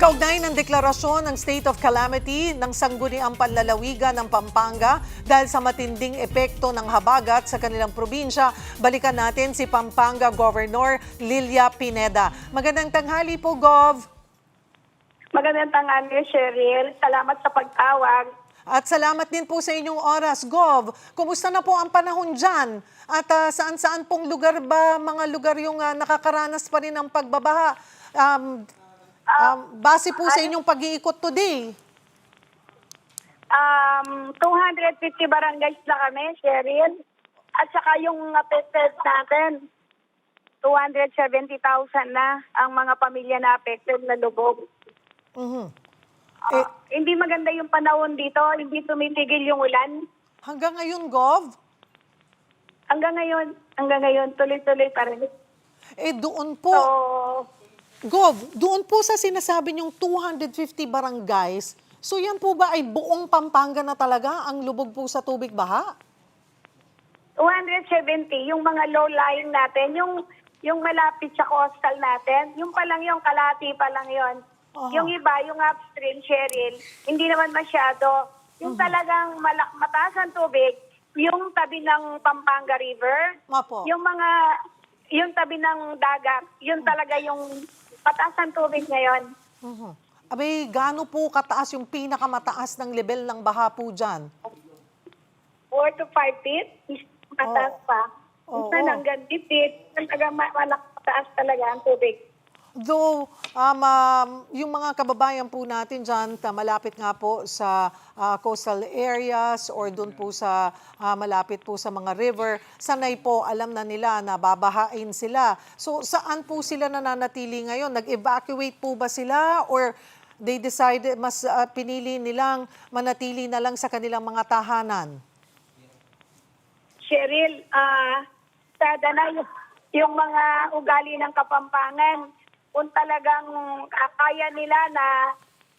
Kaugnay ng deklarasyon ng State of Calamity ng Sangguniang Panlalawigan ng Pampanga dahil sa matinding epekto ng habagat sa kanilang probinsya, balikan natin si Pampanga Governor Lilia Pineda. Magandang tanghali po, Gov. Magandang tanghali, Cheryl. Salamat sa pagtawag. At salamat din po sa inyong oras, Gov. Kumusta na po ang panahon dyan? At saan-saan pong lugar ba, mga lugar yung nakakaranas pa rin ng pagbabaha? Base po sa inyong pag-iikot today. 250 barangays na kami, Cheryl. At saka yung affected natin, 270,000 na ang mga pamilya na affected na lubog. Hindi maganda yung panahon dito, hindi tumitigil yung ulan. Hanggang ngayon, Gov? Hanggang ngayon, tuloy-tuloy pa rin. Doon po, Gov, doon po sa sinasabi niyong 250 barangays, so yan po ba ay buong Pampanga na talaga ang lubog po sa tubig baha? 270, yung mga low-lying natin, yung malapit sa coastal natin, yung pa lang yung kalahati pa lang yon. Yung iba, yung upstream, Cheryl, hindi naman masyado. Yung talagang mataas ang tubig, yung tabi ng Pampanga River, Mapo. yung tabi ng dagat, yun talaga yung mataas ang tubig ngayon. Abay, gaano po kataas yung pinakamataas ng level ng baha po dyan? 4 to 5 feet, mataas pa. Minsan hanggang 10 feet, talaga mataas talaga ang tubig. Though, yung mga kababayan po natin dyan, malapit nga po sa coastal areas or doon po sa malapit po sa mga river, sanay po alam na nila na babahain sila. So, saan po sila nananatili ngayon? Nag-evacuate po ba sila or they decided, pinili nilang manatili na lang sa kanilang mga tahanan? Cheryl, sada na yung mga ugali ng Kapampangan, kung talagang kaya nila na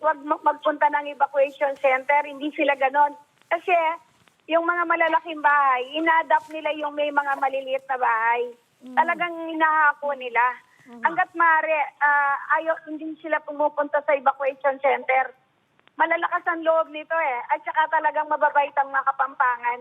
wag magpunta ng evacuation center, hindi sila ganon. Kasi yung mga malalaking bahay, ina-adapt nila yung may mga maliliit na bahay. Talagang hinahako nila. Hanggat maaari, hindi sila pumupunta sa evacuation center. Malalakas ang loob nito eh. At saka talagang mababait ang mga Kapampangan.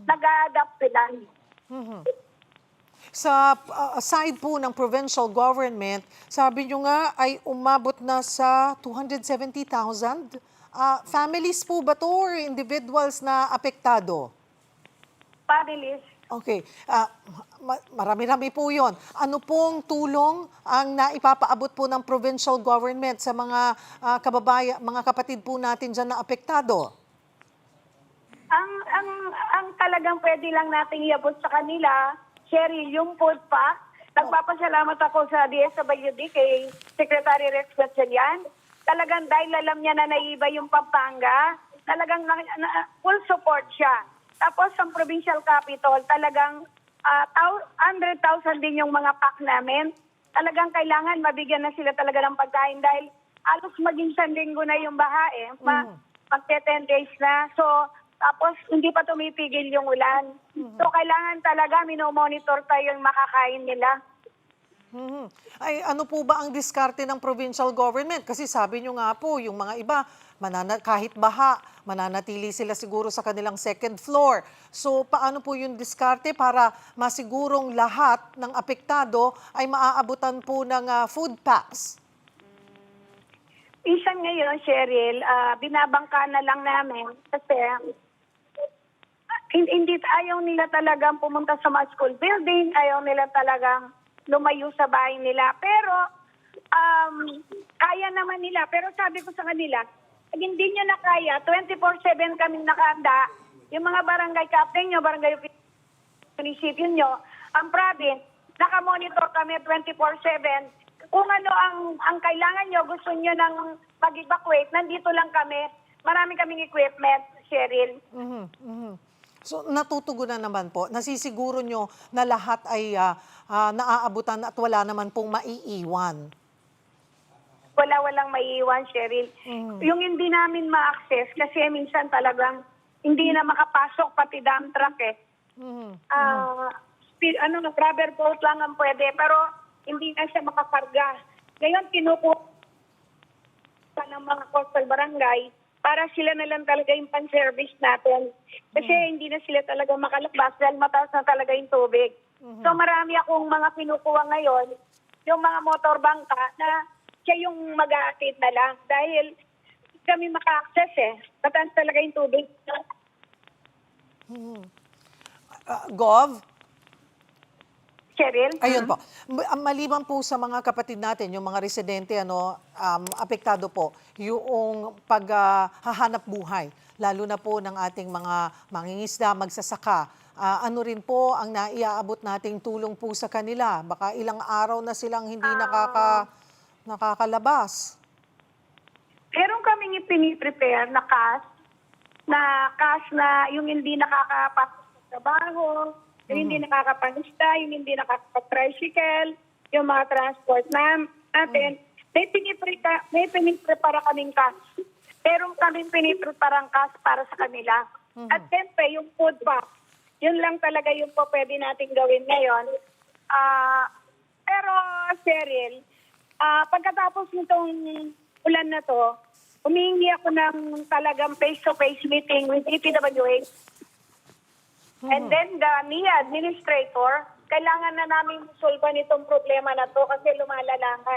Nag-a-adapt sila. Sa side po ng provincial government, sabi nyo nga ay umabot na sa 270,000. Families po ba to or individuals na apektado? Families. Okay. Marami-rami po yon. Ano pong tulong ang naipapaabot po ng provincial government sa mga kababayan, mga kapatid po natin dyan na apektado? Ang talagang pwede lang natin iabot sa kanila, Cheryl, yung food pack. Nagpapasalamat ako sa DSWD kay Secretary Rex Gatchalian. Talagang dahil alam niya na naiiba yung Pampanga, talagang full support siya. Tapos ang provincial capital, talagang 100,000 din yung mga pack namin. Talagang kailangan mabigyan na sila talaga ng pagkain dahil halos maging 1 linggo na yung baha eh. Mag-10 days na. So, tapos hindi pa tumipigil yung ulan. So kailangan talaga minomonitor tayo yung makakain nila. Ay ano po ba ang diskarte ng provincial government? Kasi sabi nyo nga po, yung mga iba, kahit baha, mananatili sila siguro sa kanilang second floor. So paano po yung diskarte para masigurong lahat ng apektado ay maaabutan po ng food packs? Isang ngayon, Cheryl, binabangka na lang namin kasi hindi ayaw nila talagang pumunta sa mga school building, ayaw nila talagang lumayo sa bahay nila. Pero kaya naman nila. Pero sabi ko sa kanila, pag hindi nyo na kaya, 24/7 kaming nakahanda. Yung mga barangay captain nyo, barangay munisipyo nyo, ang province, nakamonitor kami 24/7. Kung ano ang kailangan nyo, gusto nyo ng mag-evacuate, nandito lang kami. Marami kaming equipment, Cheryl. So natutugunan naman po, nasisiguro nyo na lahat ay naaabutan at wala naman pong maiiwan. Walang maiiwan, Cheryl. Yung hindi namin ma-access kasi minsan talagang hindi na makapasok pati dump truck eh. Rubber boat lang ang pwede pero hindi na siya makakarga. Ngayon, ng mga coastal barangay para sila na lang talaga yung pan-service natin. Kasi hindi na sila talaga makalabas dahil mataas na talaga yung tubig. So marami akong mga kinukuha ngayon, yung mga motor bangka na siya yung mag-aatid na lang dahil kami maka-access mataas talaga yung tubig. Gov? Cheryl? Ayun po. Maliban po sa mga kapatid natin, yung mga residente, apektado po yung paghahanap buhay, lalo na po ng ating mga mangingisda, magsasaka. Ano rin po ang naiaabot nating tulong po sa kanila? Baka ilang araw na silang hindi nakakalabas. Meron kaming ipiniprepare na cash na yung hindi nakakapasok sa trabaho, yung hindi nakakapangista, yung hindi nakakatricycle, yung mga transport natin. May piniprepara kaming cash. Meron kaming pinipreparang cash para sa kanila. At siyempre, yung food box, yun lang talaga yung po pwede natin gawin ngayon. Pero, Cheryl, pagkatapos nitong ulan na to, humingi ako ng talagang face-to-face meeting with EPWH. And then the NIA administrator, kailangan na namin solve itong problema na to kasi lumalala nga.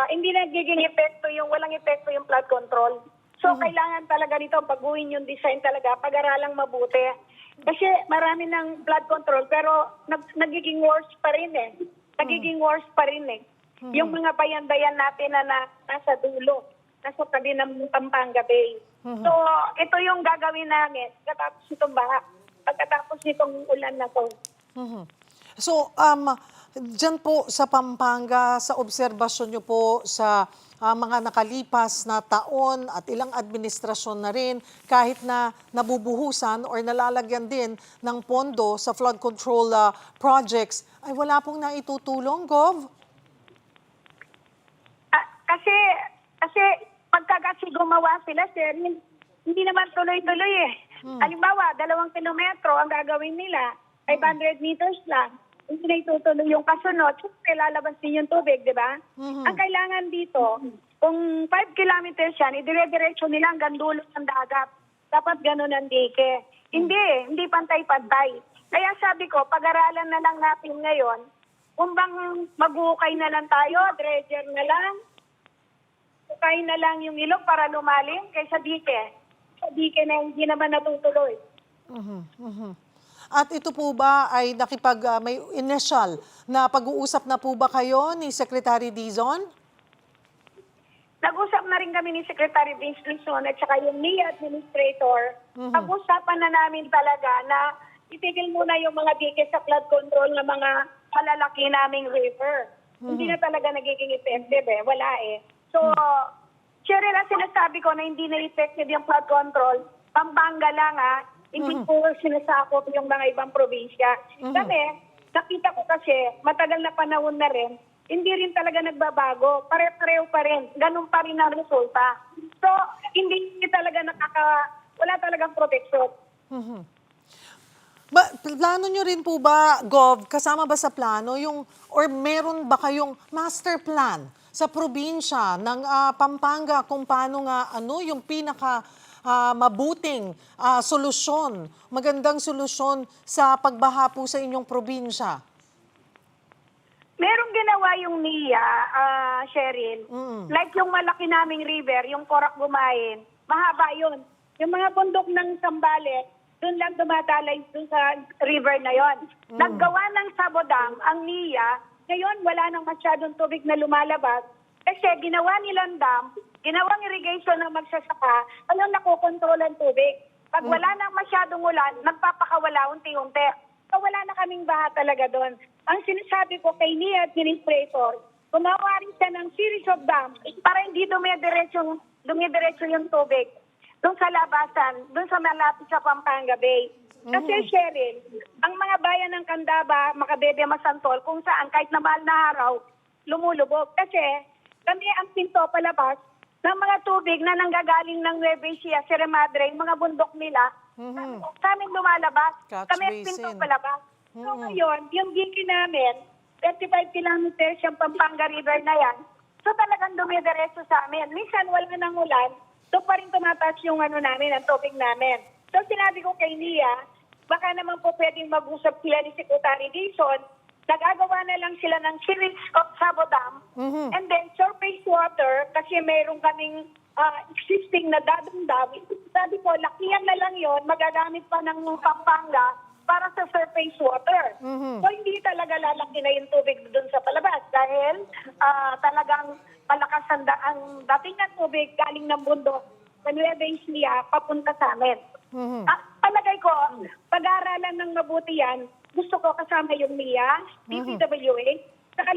Hindi nagiging epekto walang epekto yung flood control. So kailangan talaga nito baguhin yung design talaga, pag-aralang mabuti. Kasi marami ng flood control pero nagiging worse pa rin Nagiging worse pa rin Yung mga bayan-bayan natin na nasa dulo, nasa tabi ng Pampanga Bay. So ito yung gagawin namin pagkatapos itong baha. Pagkatapos nitong ulan na to. So, dyan po sa Pampanga, sa obserbasyon nyo po sa mga nakalipas na taon at ilang administrasyon na rin, kahit na nabubuhusan or nalalagyan din ng pondo sa flood control projects, ay wala pong naitutulong, Gov? Kasi pagkagasi gumawa sila, sir, hindi naman tuloy-tuloy Halimbawa, 2 kilometro ang gagawin nila, 500 meters lang. Hindi na itutuloy yung kasunod, siyempre lalabas din yung tubig, di ba? Ang kailangan dito, kung 5 kilometers yan, idire-diretso nila hanggang dulo ng dagat. Dapat ganun ang dike. Hindi pantay-pantay. Kaya sabi ko, pag-aralan na lang natin ngayon, kung bang mag-uukay na lang tayo, dredger na lang, ukay na lang yung ilog para lumalim kaysa dike. Sa dike na hindi naman natutuloy. At ito po ba ay may initial na pag-uusap na po ba kayo ni Secretary Dizon? Nag-usap na rin kami ni Secretary Dizon at saka yung NIA administrator. Pag-usapan na namin talaga na itigil muna yung mga dike sa flood control ng mga malalaki naming river. Hindi na talaga nagiging effective wala So, Cheryl, ang sinasabi ko na hindi na effective yung flood control, Pampanga lang hindi po sinasakop yung mga ibang probinsya. Kasi, nakita ko kasi, matagal na panahon na rin, hindi rin talaga nagbabago. Pare-pareho pa rin. Ganun pa rin ang resulta. So, hindi talaga wala talagang protection. Plano nyo rin po ba, Gov, kasama ba sa plano or meron ba kayong master plan sa probinsya ng Pampanga kung paano yung pinaka mabuting solusyon, magandang solusyon sa pagbaha po sa inyong probinsya? Merong ginawa yung NIA, Cheryl. Like yung malaki naming river, yung Corak Gumain, mahaba yun. Yung mga bundok ng Sambales, doon lang dumadalay doon sa river na yon. Naggawa ng Sabodam ang NIA, ngayon wala nang masyadong tubig na lumalabas kasi ginawa nilang dam, ginawang irrigation ng magsasaka, ayun nakokontrol ang tubig. Pag wala nang masyadong ulan, nagpapakawala unti-unti. So wala na kaming baha talaga doon. Ang sinasabi ko kay NIA administrator, gumawa rin siya ng series of dams para hindi dumidiretso yung tubig doon sa labasan, doon sa malapit sa Pampanga Bay. Kasi Cheryl, ang mga bayan ng Candaba, Macabebe, Masantol, kung saan kahit na mahal na araw, lumulubog. Kasi kami ang pinto palabas ng mga tubig na nanggagaling ng Nueva Ecija, Sierra Madre, yung mga bundok nila, sa amin lumalabas. Kami ang pinto palabas. So ngayon, yung dike namin, 35 kilometers yung Pampanga River na yan, So talagang dumidiretso sa amin. Minsan wala nang ulan, so pa rin tumataas yung namin, ang tubig namin. So sinabi ko kay Nia, baka naman po pwedeng mag-usap sila ni Secretary Dizon, nagagawa na lang sila ng series of Sabo Dam, and then surface water, kasi mayroon kaming existing na dadong dam. Sabi ko, lakihan na lang yon, magagamit pa ng Pampanga para sa surface water. So hindi talaga lalaki na yung tubig doon sa palabas dahil talagang malakas ang dating ng tubig galing ng bundok sa Nueva Ecija papunta sa amin. Palagay ko, pag-aaralan ng mabuti yan, gusto ko kasama yung MIA, DPWA, saka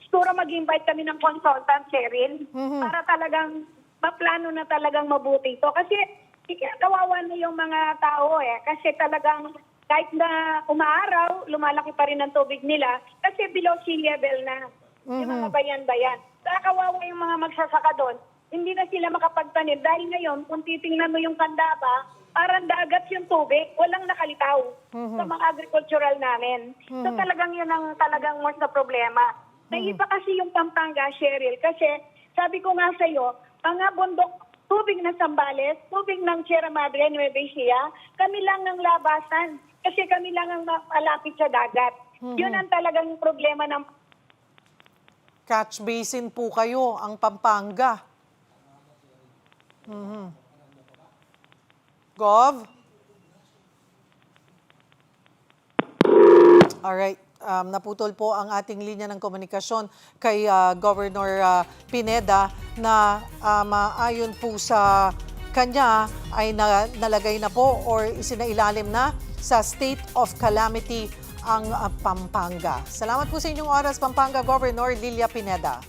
siguro mag-invite kami ng consultant, Cheryl, para talagang maplano na talagang mabuti ito. Kasi kawawa na yung mga tao kasi talagang kahit na umaaraw, lumalaki pa rin ang tubig nila kasi below sea level na yung mga bayan-bayan. Saka kawawa yung mga magsasaka doon, hindi na sila makapagtanim. Dahil ngayon, kung titingnan mo yung Candaba, parang dagat yung tubig, walang nakalitaw sa mga agricultural namin. So talagang yun ang talagang most na problema. Naiba kasi yung Pampanga, Cheryl, kasi sabi ko nga sa iyo, mga bundok, tubig ng Zambales, tubig ng Sierra Madre, Nueva Ecija, kami lang ang labasan kasi kami lang ang malapit sa dagat. Yun ang talagang problema ng Catch basin po kayo, ang Pampanga. Gov? Alright. Naputol po ang ating linya ng komunikasyon kay Governor Pineda na ayon po sa kanya ay nalagay na po or isinailalim na sa state of calamity ang Pampanga. Salamat po sa inyong oras, Pampanga Governor Lilia Pineda.